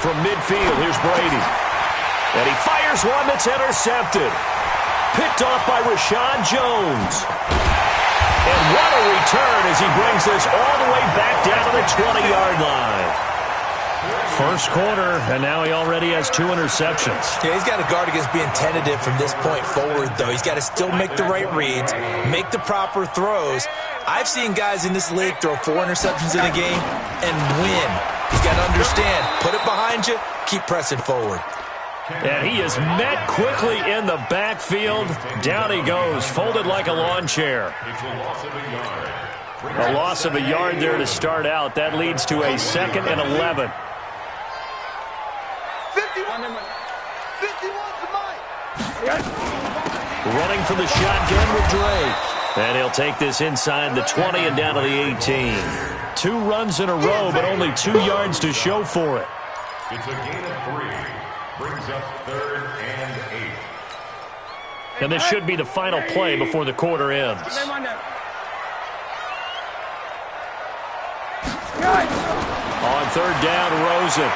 From midfield, here's Brady. And he fires one that's intercepted. Picked off by Rashad Jones. And what a return as he brings this all the way back down to the 20-yard line. First quarter, and now he already has 2 interceptions. Yeah, he's got to guard against being tentative from this point forward, though. He's got to still make the right reads, make the proper throws. I've seen guys in this league throw 4 interceptions in a game and win. He's got to understand, put it behind you, keep pressing forward. And he is met quickly in the backfield. Down he goes, folded like a lawn chair. A loss of a yard there to start out. That leads to a 2nd and 11. 51 Running for the shotgun with Drake. And he'll take this inside the 20 and down to the 18. 2 runs in a row, but only 2 yards to show for it. It's a gain of 3. Brings up 3rd and 8. And this should be the final play before the quarter ends. On 3rd down, Rosen.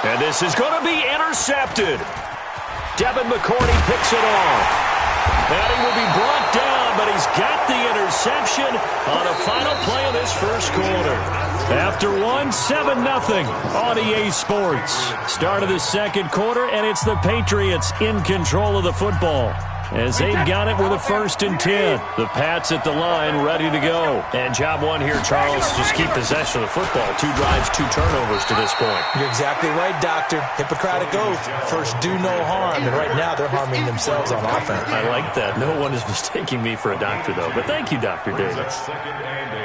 And this is going to be intercepted. Devin McCourty picks it off. And he will be brought down, but he's got the interception on a final play of this first quarter. After 7-0 on EA Sports. Start of the second quarter, and it's the Patriots in control of the football, as they've got it with a 1st and 10. The Pats at the line, ready to go. And job one here, Charles, just keep possession of the football. 2 drives, 2 turnovers to this point. You're exactly right, Doctor. Hippocratic oath. First, do no harm. And right now, they're harming themselves on offense. I like that. No one is mistaking me for a doctor, though. But thank you, Dr. Davis. 2nd and 8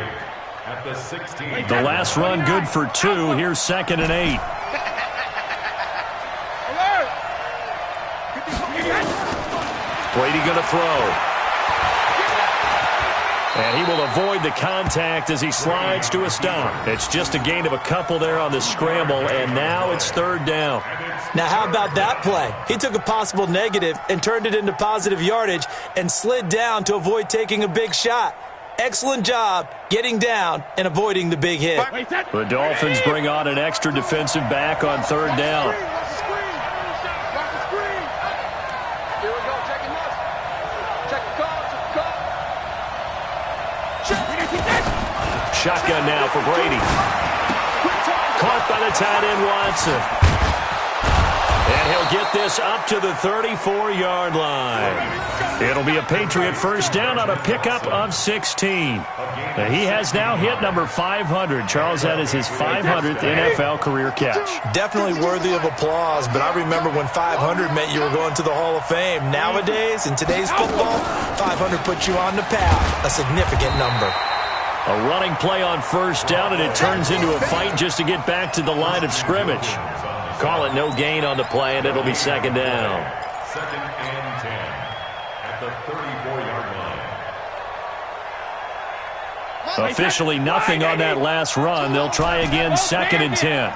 at the 16. The last run good for 2. Here's 2nd and 8. Brady going to throw. And he will avoid the contact as he slides to a stop. It's just a gain of a couple there on the scramble, and now it's 3rd down. Now, how about that play? He took a possible negative and turned it into positive yardage and slid down to avoid taking a big shot. Excellent job getting down and avoiding the big hit. The Dolphins bring on an extra defensive back on 3rd down. Shotgun now for Brady. Caught by the tight end, Watson. And he'll get this up to the 34-yard line. It'll be a Patriot 1st down on a pickup of 16. He has now hit number 500. Charles, that is his 500th NFL career catch. Definitely worthy of applause, but I remember when 500 meant you were going to the Hall of Fame. Nowadays, in today's football, 500 puts you on the path, a significant number. A running play on 1st down, and it turns into a fight just to get back to the line of scrimmage. Call it no gain on the play, and it'll be 2nd down. 2nd and 10 at the 34-yard line. Officially nothing on that last run. They'll try again, 2nd and 10.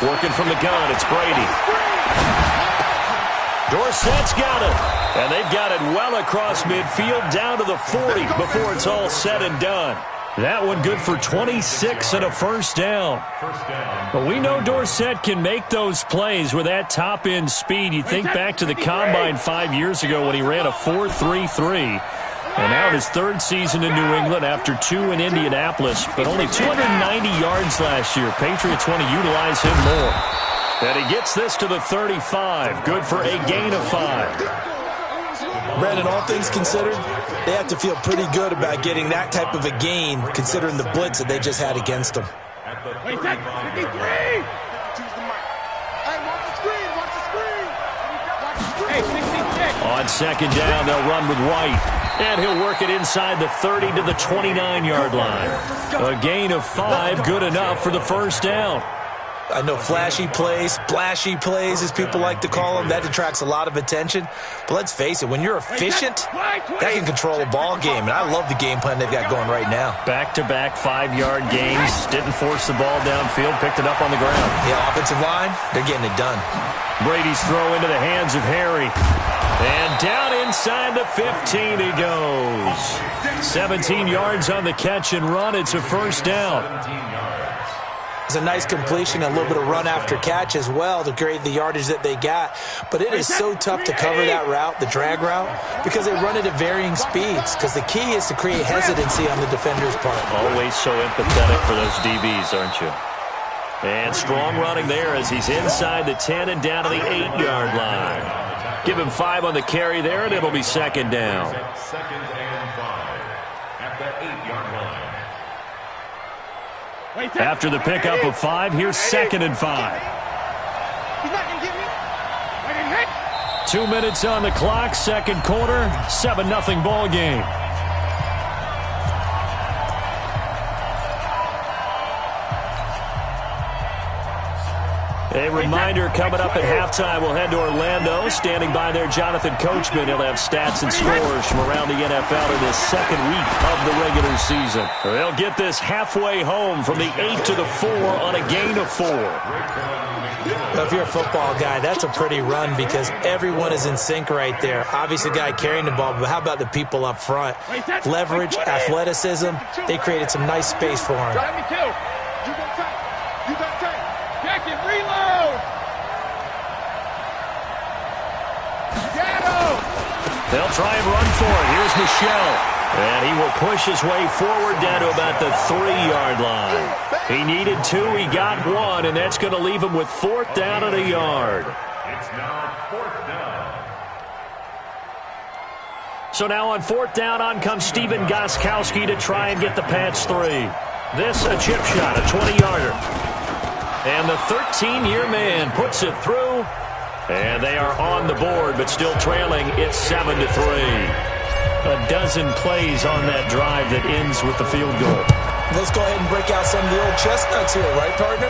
Working from the gun, it's Brady. Dorsett's got it. And they've got it well across midfield down to the 40 before it's all said and done. That one good for 26 and a 1st down. But we know Dorsett can make those plays with that top-end speed. You think back to the Combine 5 years ago when he ran a 4.33. And now his 3rd season in New England after 2 in Indianapolis. But only 290 yards last year. Patriots want to utilize him more. And he gets this to the 35. Good for a gain of 5. Brandon, all things considered, they have to feel pretty good about getting that type of a gain, considering the blitz that they just had against them. On 2nd down, they'll run with White. And he'll work it inside the 30 to the 29-yard line. A gain of 5, good enough for the 1st down. I know flashy plays, splashy plays, as people like to call them, that attracts a lot of attention. But let's face it, when you're efficient, that can control a ball game. And I love the game plan they've got going right now. Back-to-back 5-yard gains. Didn't force the ball downfield, picked it up on the ground. The offensive line, they're getting it done. Brady's throw into the hands of Harry. And down inside the 15 he goes. 17 yards on the catch and run. It's a first down. It's a nice completion, a little bit of run after catch as well to create the yardage that they got. But it is so tough to cover that route, the drag route, because they run it at varying speeds. Because the key is to create hesitancy on the defender's part. Always so empathetic for those DBs, aren't you? And strong running there as he's inside the 10 and down to the 8-yard line. Give him 5 on the carry there, and it'll be second down. Second and 5 at the 8-yard line. After the pickup of 5, here's second and 5. 2 minutes on the clock, second quarter, 7-0 ball game. A reminder coming up at halftime, we'll head to Orlando. Standing by there, Jonathan Coachman. He'll have stats and scores from around the NFL in this second week of the regular season. They'll get this halfway home from the 8 to the 4 on a gain of 4. Well, if you're a football guy, that's a pretty run because everyone is in sync right there. Obviously, the guy carrying the ball, but how about the people up front? Leverage, athleticism, they created some nice space for him. They'll try and run for it. Here's Michelle. And he will push his way forward down to about the 3-yard line. He needed 2. He got 1, and that's going to leave him with 4th down and a yard. It's now 4th down. So now on 4th down, on comes Steven Gostkowski to try and get the Pats 3. This a chip shot, a 20-yarder. And the 13-year man puts it through. And they are on the board, but still trailing. It's 7-3. A dozen plays on that drive that ends with the field goal. Let's go ahead and break out some of the old chestnuts here, right, partner?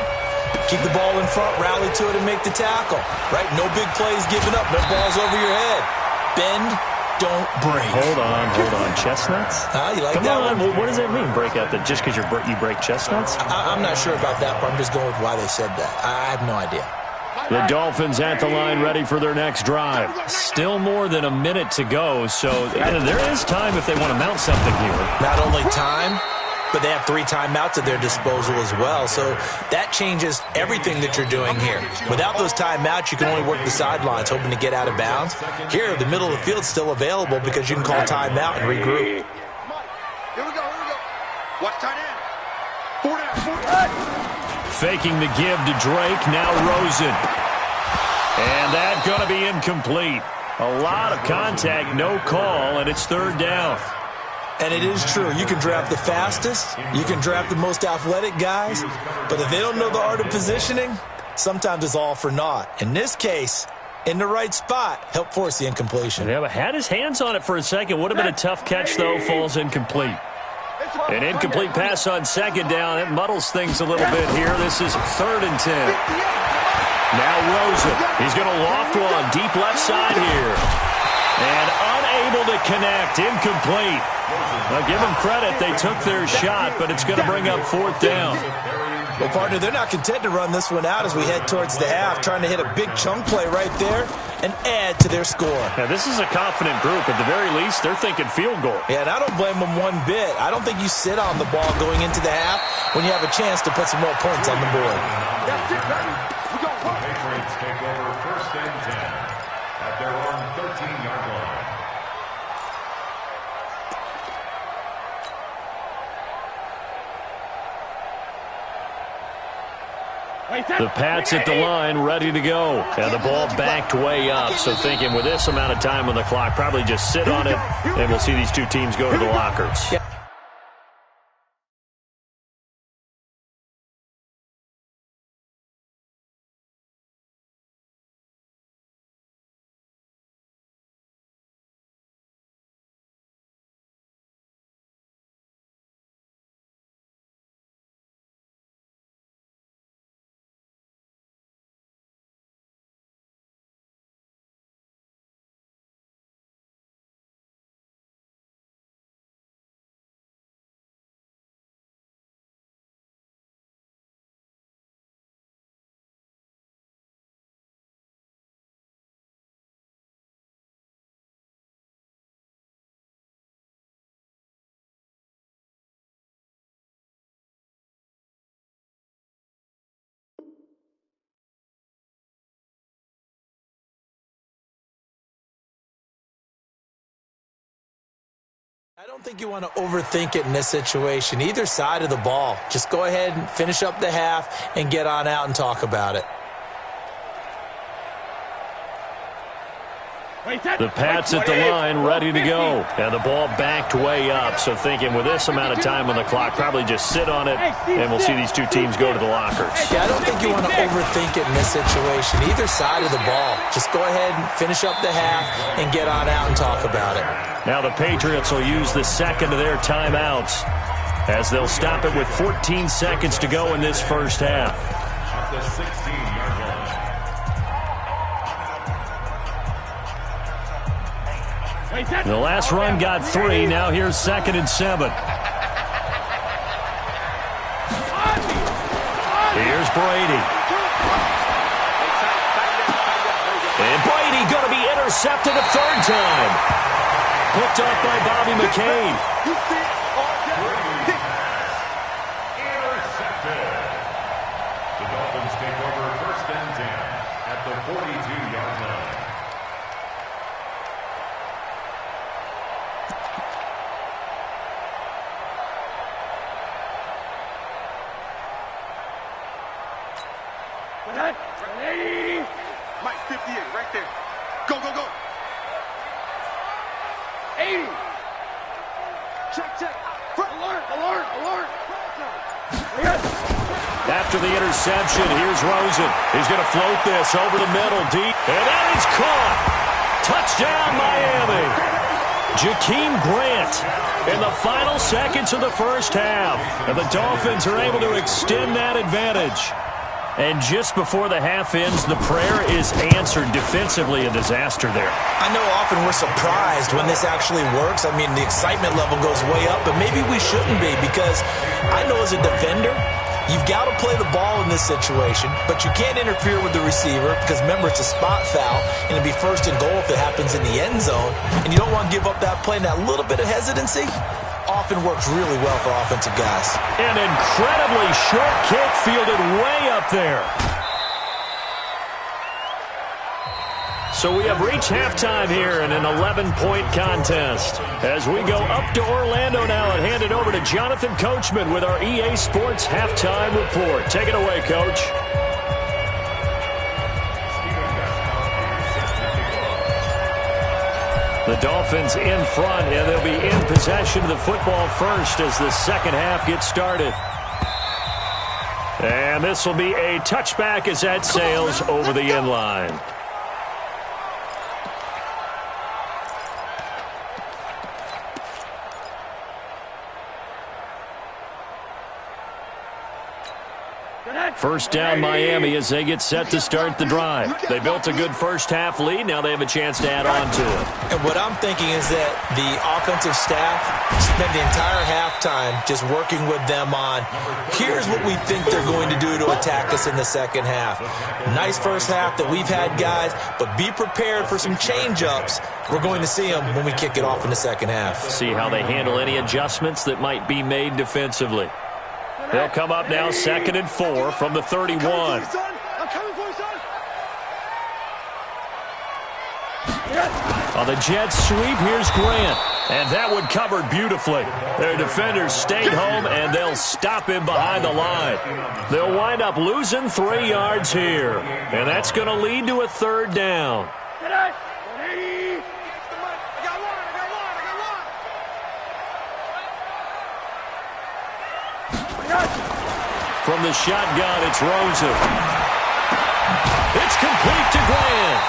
Keep the ball in front, rally to it, and make the tackle. Right? No big plays given up. No balls over your head. Bend, don't break. Hold on. Chestnuts? You like Come that on. one? What does that mean, break out? Just because you break chestnuts? I'm not sure about that, but I'm just going with why they said that. I have no idea. The Dolphins at the line ready for their next drive. Still more than a minute to go, so there is time if they want to mount something here. Not only time, but they have 3 timeouts at their disposal as well, so that changes everything that you're doing here. Without those timeouts, you can only work the sidelines, hoping to get out of bounds. Here, the middle of the field's still available because you can call timeout and regroup. Here we go. Watch tight end. 4 down. Faking the give to Drake, now Rosen. And that's going to be incomplete. A lot of contact, no call, and it's 3rd down. And it is true. You can draft the fastest, you can draft the most athletic guys, but if they don't know the art of positioning, sometimes it's all for naught. In this case, in the right spot, help force the incompletion. Yeah, but had his hands on it for a second. Would have been a tough catch, though. Falls incomplete. An incomplete pass on 2nd down. It muddles things a little bit here. This is 3rd and 10. Now Rosen. He's going to loft one. Deep left side here. And unable to connect. Incomplete. Now, give them credit. They took their shot, but it's going to bring up 4th down. Well, partner, they're not content to run this one out as we head towards the half, trying to hit a big chunk play right there and add to their score. Now, this is a confident group. At the very least, they're thinking field goal. Yeah, and I don't blame them one bit. I don't think you sit on the ball going into the half when you have a chance to put some more points on the board. Patriots take over 1st and 10 at their own 13-yard line. The Pats at the line, ready to go. And the ball backed way up. So thinking with this amount of time on the clock, probably just sit on it, and we'll see these 2 teams go to the lockers. Yeah. I don't think you want to overthink it in this situation. Either side of the ball. Just go ahead and finish up the half and get on out and talk about it. The Pats at the line, ready to go. And the ball backed way up. So thinking with this amount of time on the clock, probably just sit on it, and we'll see these two teams go to the lockers. Yeah, I don't think you want to overthink it in this situation. Either side of the ball. Just go ahead and finish up the half and get on out and talk about it. Now the Patriots will use the second of their timeouts as they'll stop it with 14 seconds to go in this first half. At the 16-yard line. The last run got 3. Now here's 2nd and 7. Here's Brady. And Brady going to be intercepted a third time. Picked up by Bobby McCain. Intercepted. The Dolphins take over 1st and 10 at the 42-yard line. Mike, 58, right there. Go, go, go. 80. Check. Alert. After the interception, here's Rosen. He's going to float this over the middle deep. And that is caught. Touchdown, Miami. Jakeem Grant in the final seconds of the first half. And the Dolphins are able to extend that advantage. And just before the half ends, the prayer is answered. Defensively, a disaster there. I know often we're surprised when this actually works. I mean, the excitement level goes way up, but maybe we shouldn't be, because I know as a defender, you've got to play the ball in this situation, but you can't interfere with the receiver because, remember, it's a spot foul, and it'd be 1st and goal if it happens in the end zone, and you don't want to give up that play. And that little bit of hesitancy often works really well for offensive guys. An incredibly short kick fielded way up there. So we have reached halftime here in an 11-point contest. As we go up to Orlando now and hand it over to Jonathan Coachman with our EA Sports Halftime Report. Take it away, Coach. The Dolphins in front, and they'll be in possession of the football first as the second half gets started. And this will be a touchback as that sails over the end line. First down, Miami, as they get set to start the drive. They built a good first half lead. Now they have a chance to add on to it. And what I'm thinking is that the offensive staff spent the entire halftime just working with them on, here's what we think they're going to do to attack us in the second half. Nice first half that we've had, guys, but be prepared for some change-ups. We're going to see them when we kick it off in the second half. See how they handle any adjustments that might be made defensively. They'll come up now 2nd and 4 from the 31. I'm coming for you, son. On the jet sweep, here's Grant. And that one covered beautifully. Their defenders stayed home, and they'll stop him behind the line. They'll wind up losing 3 yards here. And that's going to lead to a third down. From the shotgun, it's Rosen. It's complete to Grant.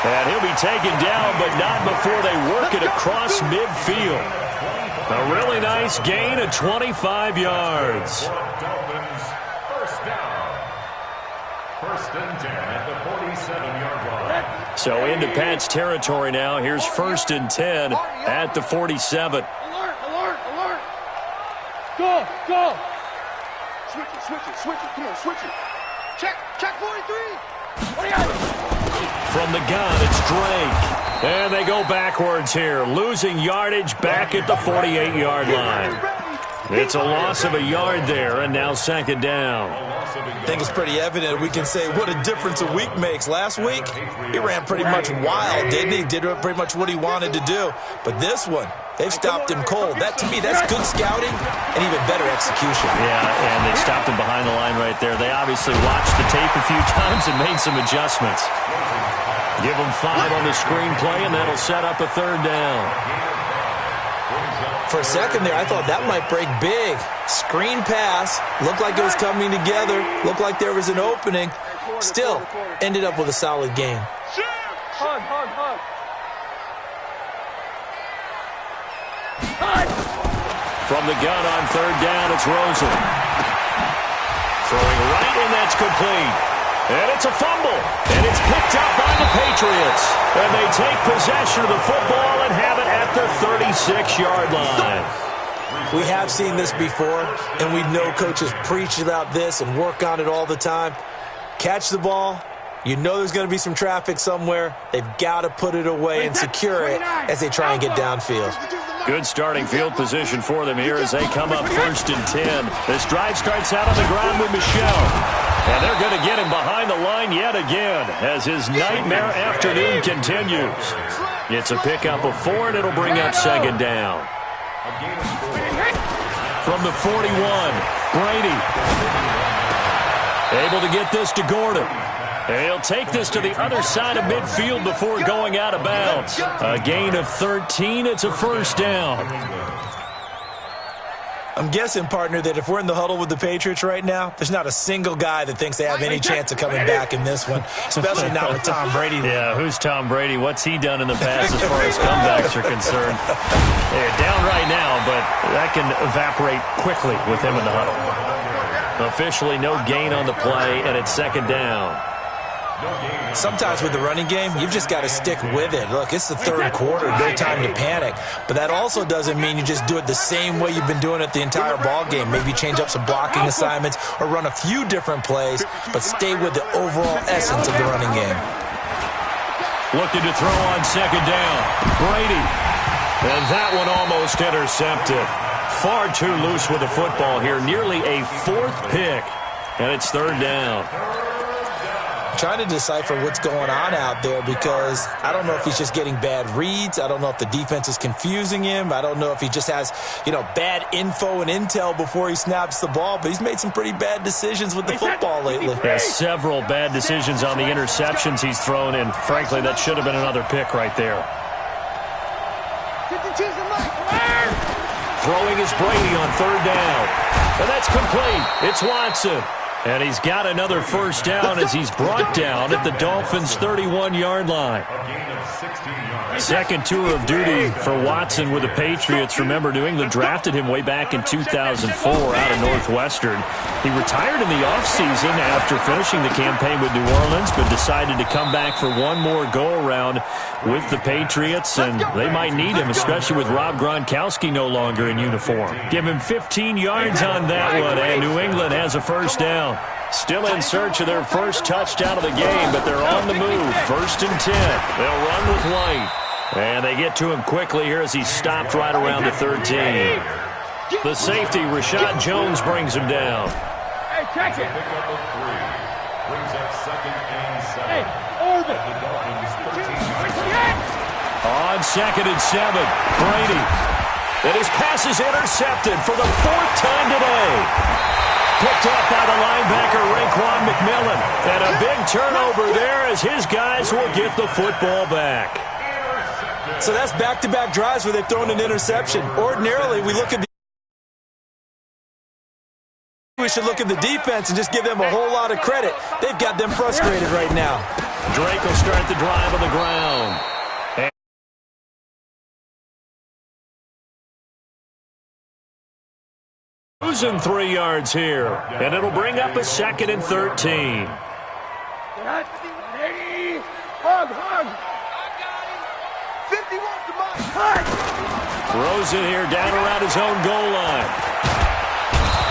And he'll be taken down, but not before they work it across midfield. A really nice gain of 25 yards. Dolphins, first down. 1st and 10 at the 47-yard line. So into Pats territory now. Here's 1st and 10 at the 47. Alert. Go. Switch it. Come on, switch it. Check 43. From the gun, it's Drake. And they go backwards here, losing yardage back at the 48-yard line. It's a loss of a yard there, and now 2nd down. I think it's pretty evident. We can say what a difference a week makes. Last week, he ran pretty much wild, didn't he? Did pretty much what he wanted to do. But this one, They've stopped him cold. That, to me, that's good scouting and even better execution. Yeah, and they stopped him behind the line right there. They obviously watched the tape a few times and made some adjustments. Give him 5 on the screenplay, and that'll set up a 3rd down. For a second there, I thought that might break big. Screen pass. Looked like it was coming together. Looked like there was an opening. Still, ended up with a solid game. From the gun on 3rd down, it's Rosen. Throwing right, and that's complete. And it's a fumble. And it's picked up by the Patriots. And they take possession of the football and have it at the 36-yard line. We have seen this before, and we know coaches preach about this and work on it all the time. Catch the ball. You know there's going to be some traffic somewhere. They've got to put it away and secure it as they try and get downfield. Good starting field position for them here as they come up 1st and 10. This drive starts out on the ground with Michel. And they're going to get him behind the line yet again as his nightmare afternoon continues. It's a pickup of 4, and it'll bring up 2nd down. From the 41, Brady. Able to get this to Gordon. He'll take this to the other side of midfield before going out of bounds. A gain of 13. It's a 1st down. I'm guessing, partner, that if we're in the huddle with the Patriots right now, there's not a single guy that thinks they have any chance of coming back in this one, especially not with Tom Brady. Yeah, who's Tom Brady? What's he done in the past as far as comebacks are concerned? Yeah, down right now, but that can evaporate quickly with him in the huddle. Officially no gain on the play, and it's 2nd down. Sometimes with the running game, you've just got to stick with it. Look, it's the 3rd quarter, no time to panic. But that also doesn't mean you just do it the same way you've been doing it the entire ball game. Maybe change up some blocking assignments or run a few different plays, but stay with the overall essence of the running game. Looking to throw on 2nd down. Brady. And that one almost intercepted. Far too loose with the football here. Nearly a 4th pick. And it's 3rd down. Trying to decipher what's going on out there because I don't know if he's just getting bad reads. I don't know if the defense is confusing him. I don't know if he just has, bad info and intel before he snaps the ball. But he's made some pretty bad decisions with the football lately. Yeah, several bad decisions on the interceptions he's thrown, and frankly, that should have been another pick right there. Throwing is Brady on 3rd down. And that's complete. It's Watson. And he's got another 1st down as he's brought down at the Dolphins' 31-yard line. 2nd tour of duty for Watson with the Patriots. Remember, New England drafted him way back in 2004 out of Northwestern. He retired in the offseason after finishing the campaign with New Orleans, but decided to come back for one more go-around with the Patriots, and they might need him, especially with Rob Gronkowski no longer in uniform. Give him 15 yards on that one, and New England has a 1st down. Still in search of their first touchdown of the game, but they're on the move. 1st and 10. They'll run with White. And they get to him quickly here as he's stopped right around the 13. The safety, Rashad Jones, brings him down. Hey, check it. Brings up 2nd and 7. Hey, over. The Dolphins 13. On 2nd and 7, Brady. And his pass is intercepted for the 4th time today. Picked up by the linebacker, Raekwon McMillan. And a big turnover there as his guys will get the football back. So that's back-to-back drives where they've thrown an interception. Ordinarily, we should look at the defense and just give them a whole lot of credit. They've got them frustrated right now. Drake will start the drive on the ground. Losing 3 yards here, and it'll bring up a 2nd and 13. Hug. 51 to mine. Throws it here down around his own goal line.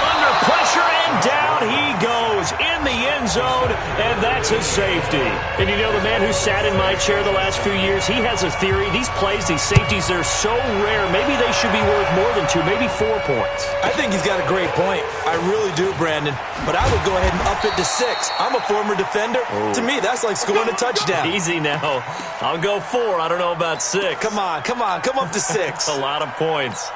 Under pressure, and down he goes in the end zone, and that's a safety. And you know, the man who sat in my chair the last few years, he has a theory. These plays, these safeties, they're so rare. Maybe they should be worth more than 2, maybe 4 points. I think he's got a great point. I really do, Brandon. But I would go ahead and up it to 6. I'm a former defender. To me, that's like scoring a touchdown. Easy now. I'll go 4. I don't know about 6. Come on. Come up to 6. A lot of points.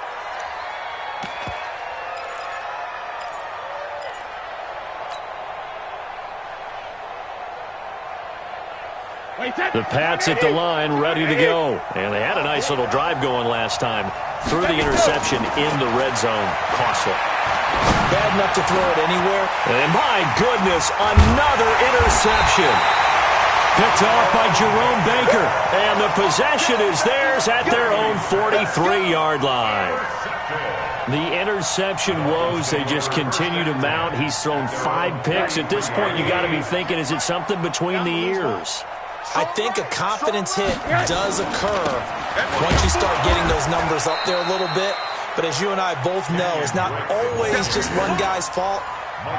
The Pats at the line, ready to go. And they had a nice little drive going last time. Threw the interception in the red zone. Costly. Bad enough to throw it anywhere. And my goodness, another interception. Picked off by Jerome Baker. And the possession is theirs at their own 43-yard line. The interception woes, they just continue to mount. He's thrown 5 picks. At this point, you got to be thinking, is it something between the ears? I think a confidence hit does occur once you start getting those numbers up there a little bit. But as you and I both know, it's not always just one guy's fault.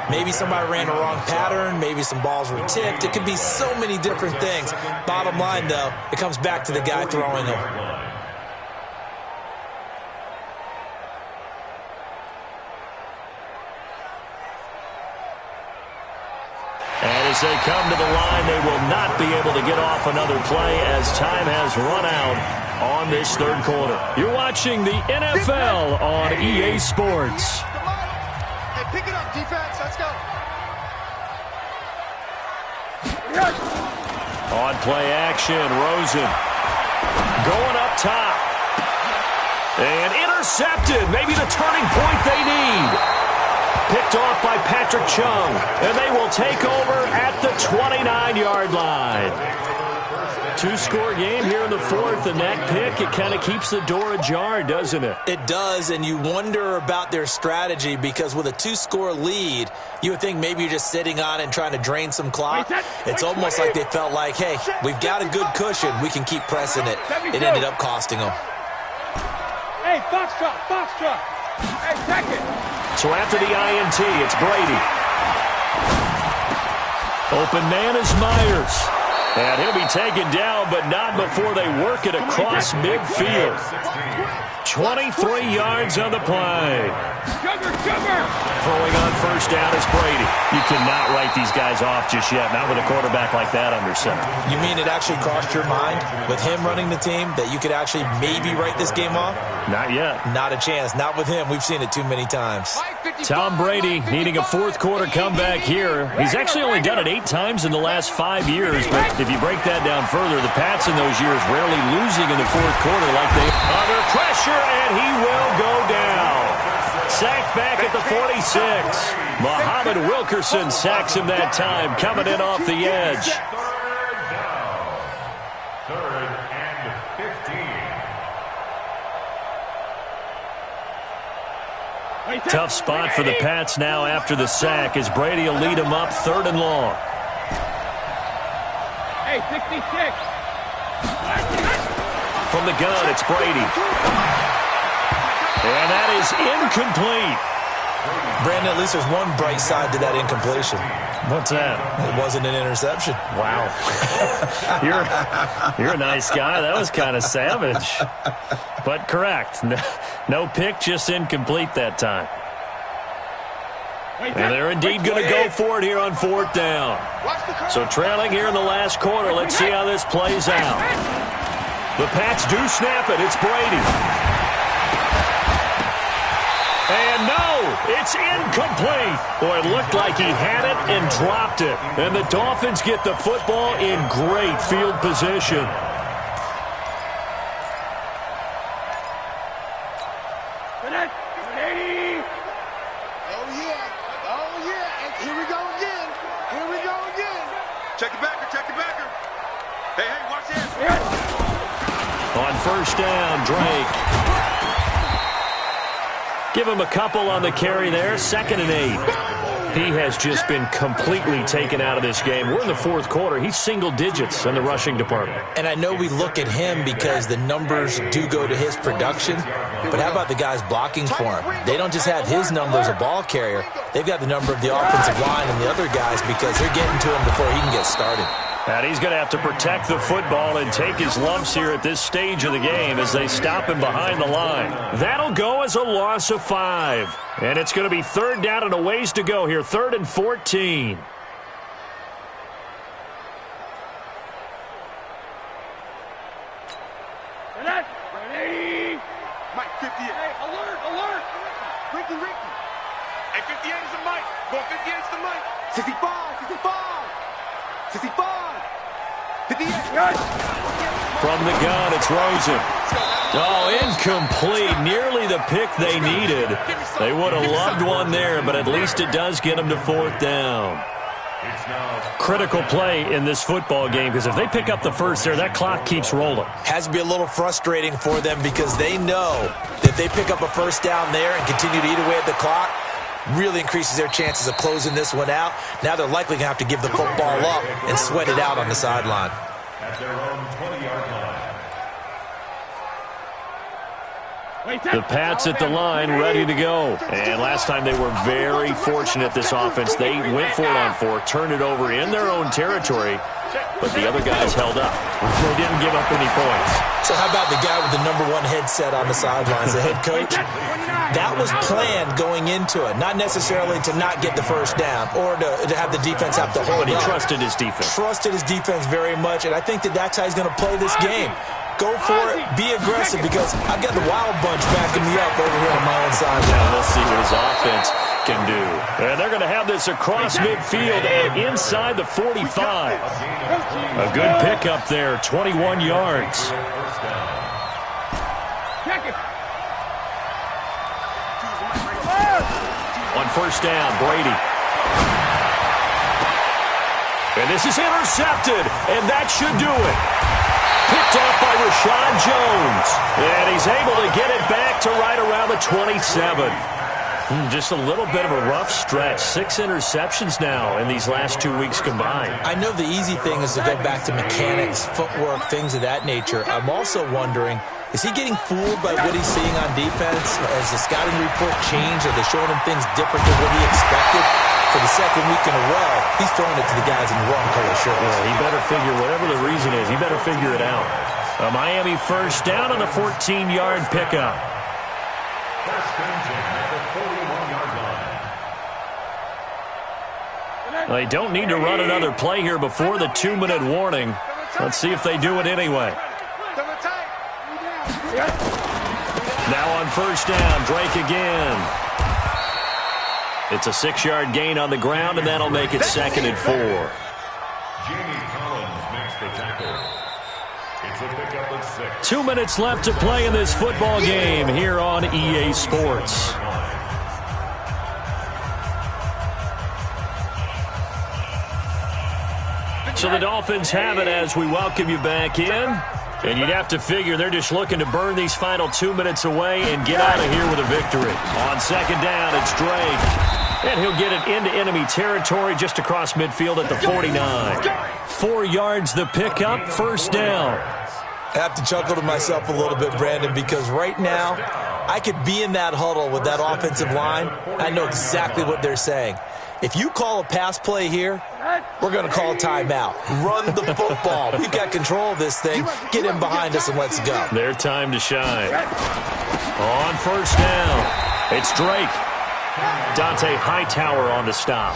Maybe somebody ran a wrong pattern. Maybe some balls were tipped. It could be so many different things. Bottom line, though, it comes back to the guy throwing them. And as they come to the line, they will not be able to get off another play as time has run out on this third quarter. You're watching the NFL on EA Sports. Hey, pick it up, defense. Let's go. On play action, Rosen going up top. And intercepted. Maybe the turning point they need. Picked off by Patrick Chung, and they will take over at the 29-yard line. 2-score game here in the fourth, and that pick, it kind of keeps the door ajar, doesn't it? It does, and you wonder about their strategy because with a 2-score lead, you would think maybe you're just sitting on it and trying to drain some clock. It's almost like they felt like, hey, we've got a good cushion. We can keep pressing it. It ended up costing them. Hey, foxtrot. Hey, second. So after the INT, it's Brady. Open man is Myers. And he'll be taken down, but not before they work it across midfield. 23 yards on the play. Throwing on first down is Brady. You cannot write these guys off just yet, not with a quarterback like that under center. You mean it actually crossed your mind with him running the team that you could actually maybe write this game off? Not yet. Not a chance. Not with him. We've seen it too many times. Tom Brady needing a fourth quarter comeback here. He's actually only done it 8 times in the last 5 years, but if you break that down further, the Pats in those years rarely losing in the fourth quarter like they under pressure, and he will go down. Sacked back at the 46. Muhammad Wilkerson sacks him that time, coming in off the edge. Third and 15. Tough spot for the Pats now after the sack as Brady will lead them up 3rd and long. Hey, 66. From the gun, it's Brady. And that is incomplete. Brandon, at least there's one bright side to that incompletion. What's that? It wasn't an interception. Wow. You're a nice guy. That was kind of savage. But correct. No pick, just incomplete that time. And they're indeed going to go for it here on 4th down. So trailing here in the last quarter. Let's see how this plays out. The Pats do snap it. It's Brady. And no, it's incomplete. Boy, it looked like he had it and dropped it. And the Dolphins get the football in great field position. Here we go again. Check it backer. Hey, watch this. On first down, Drake. Give him a couple on the carry there. 2nd and 8. He has just been completely taken out of this game. We're in the fourth quarter. He's single digits in the rushing department. And I know we look at him because the numbers do go to his production, but how about the guys blocking for him? They don't just have his number as a ball carrier. They've got the number of the offensive line and the other guys because they're getting to him before he can get started. And he's going to have to protect the football and take his lumps here at this stage of the game as they stop him behind the line. That'll go as a loss of 5. And it's going to be third down and a ways to go here, 3rd and 14. Ready? Mike, 58. Hey, alert! Ricky. Hey, 58 is the Mike. Go 58 is the Mike. 65. 58. From the gun, it's Rosen. Oh, incomplete. Nearly the pick they needed. They would have loved one there, but at least it does get them to 4th down. Critical play in this football game because if they pick up the first there, that clock keeps rolling. Has to be a little frustrating for them because they know that if they pick up a first down there and continue to eat away at the clock, really increases their chances of closing this one out. Now they're likely going to have to give the football up and sweat it out on the sideline. At their own 20-yard line. The Pats at the line, ready to go. And last time they were very fortunate, this offense. They went for it on 4, turned it over in their own territory, but the other guys held up. They didn't give up any points. So how about the guy with the number 1 headset on the sidelines, the head coach? That was planned going into it, not necessarily to not get the first down or to have the defense have to hold But he up. trusted his defense. Trusted his defense very much, and I think that's how he's going to play this game. Go for it. Be aggressive because I've got the wild bunch backing me up over here on my own side. Now we'll see what his offense can do. And they're going to have this across midfield and inside the 45. A good pickup there, 21 yards. On first down, Brady. And this is intercepted, and that should do it. Picked off by Rashad Jones. And he's able to get it back to right around the 27. Just a little bit of a rough stretch. 6 interceptions now in these last 2 weeks combined. I know the easy thing is to go back to mechanics, footwork, things of that nature. I'm also wondering, is he getting fooled by what he's seeing on defense? Has the scouting report changed? Are they showing him things different than what he expected? For the second week in a row, he's throwing it to the guys in the wrong color shirts. Yeah, he better figure, whatever the reason is, he better figure it out. A Miami first down on the 14-yard pickup. First and 10 at the 41-yard line. They don't need to run another play here before the 2-minute warning. Let's see if they do it anyway. Now on first down, Drake again. It's a 6-yard gain on the ground, and that'll make it 2nd and 4. Jamie Collins makes the tackle. It's a pickup of 6. 2 minutes left to play in this football game here on EA Sports. So the Dolphins have it as we welcome you back in. And you'd have to figure they're just looking to burn these final 2 minutes away and get out of here with a victory. On second down, it's Drake. And he'll get it into enemy territory just across midfield at the 49. 4 yards the pickup, first down. I have to chuckle to myself a little bit, Brandon, because right now I could be in that huddle with that offensive line. I know exactly what they're saying. If you call a pass play here, we're going to call a timeout. Run the football. We've got control of this thing. Get in behind us and let's go. Their time to shine. On first down, it's Drake. Dante Hightower on the stop.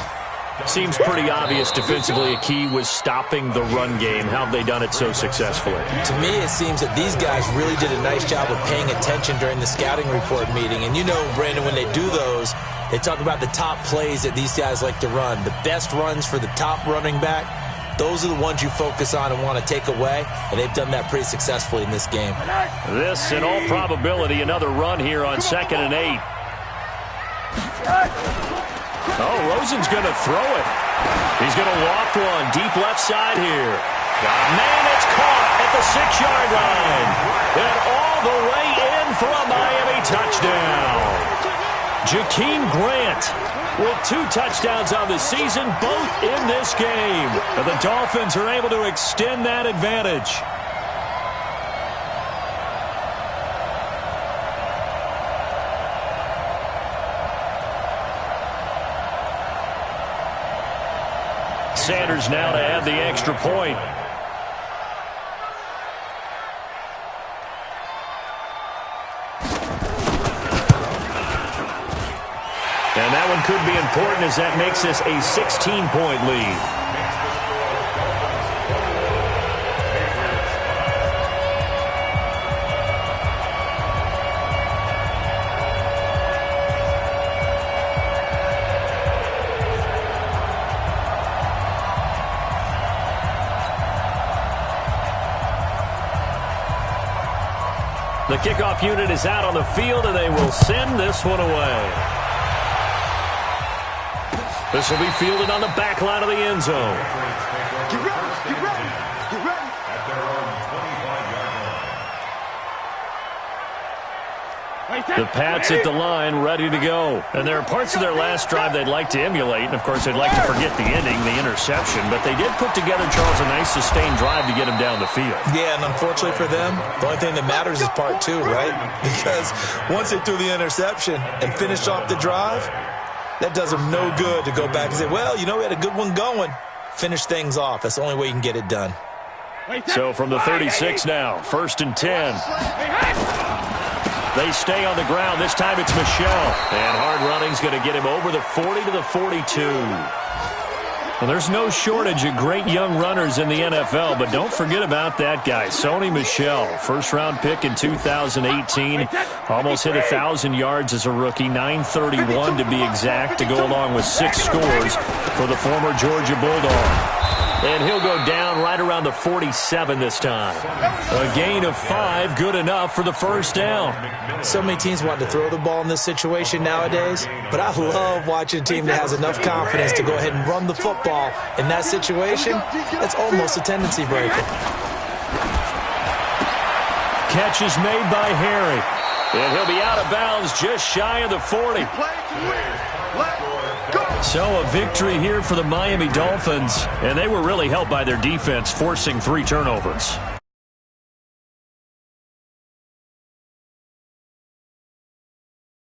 Seems pretty obvious defensively a key was stopping the run game. How have they done it so successfully? To me, it seems that these guys really did a nice job of paying attention during the scouting report meeting. And you know, Brandon, when they do those, they talk about the top plays that these guys like to run. The best runs for the top running back, those are the ones you focus on and want to take away. And they've done that pretty successfully in this game. This, in all probability, another run here on 2nd and 8. Oh, Rosen's going to throw it. He's going to loft one deep left side here. Man, it's caught at the 6-yard line. And all the way in for a Miami touchdown. Jakeem Grant with 2 touchdowns on the season, both in this game. And the Dolphins are able to extend that advantage. Sanders now to add the extra point. And that one could be important as that makes this a 16-point lead. The kickoff unit is out on the field, and they will send this one away. This will be fielded on the back line of the end zone. Get ready, get ready, get ready. At their own 25-yard line. The Pats at the line, ready to go. And there are parts of their last drive they'd like to emulate. And, of course, they'd like to forget the ending, the interception. But they did put together, Charles, a nice sustained drive to get him down the field. Yeah, and unfortunately for them, the only thing that matters is part 2, right? Because once they threw the interception and finished off the drive, that does them no good to go back and say, well, you know, we had a good one going. Finish things off. That's the only way you can get it done. So from the 36 now, 1st and 10. They stay on the ground. This time it's Michel. And hard running's going to get him over the 40 to the 42. Well, there's no shortage of great young runners in the NFL, but don't forget about that guy, Sony Michel. First-round pick in 2018. Almost hit 1,000 yards as a rookie, 931 to be exact, to go along with 6 scores for the former Georgia Bulldog. And he'll go down right around the 47 this time. A gain of 5, good enough for the first down. So many teams want to throw the ball in this situation nowadays, but I love watching a team that has enough confidence to go ahead and run the football. In that situation, that's almost a tendency breaker. Catch is made by Harry. And he'll be out of bounds just shy of the 40. So a victory here for the Miami Dolphins, and they were really helped by their defense, forcing 3 turnovers.